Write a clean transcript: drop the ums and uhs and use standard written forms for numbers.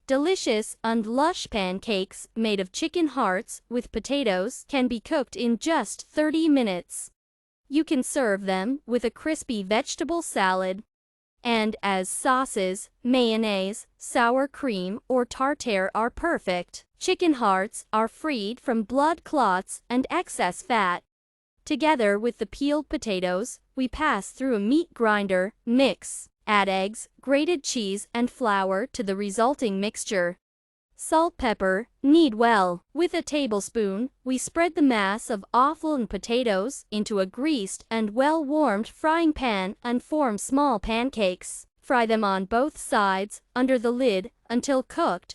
Delicious and lush pancakes made of chicken hearts with potatoes can be cooked in just 30 minutes. You can serve them with a crispy vegetable salad. And as sauces, mayonnaise, sour cream, or tartare are perfect. Chicken hearts are freed from blood clots and excess fat. Together with the peeled potatoes, we pass through a meat grinder, mix, add eggs, grated cheese, and flour to the resulting mixture. Salt, pepper, knead well. With a tablespoon, we spread the mass of offal and potatoes into a greased and well-warmed frying pan and form small pancakes. Fry them on both sides, under the lid, until cooked,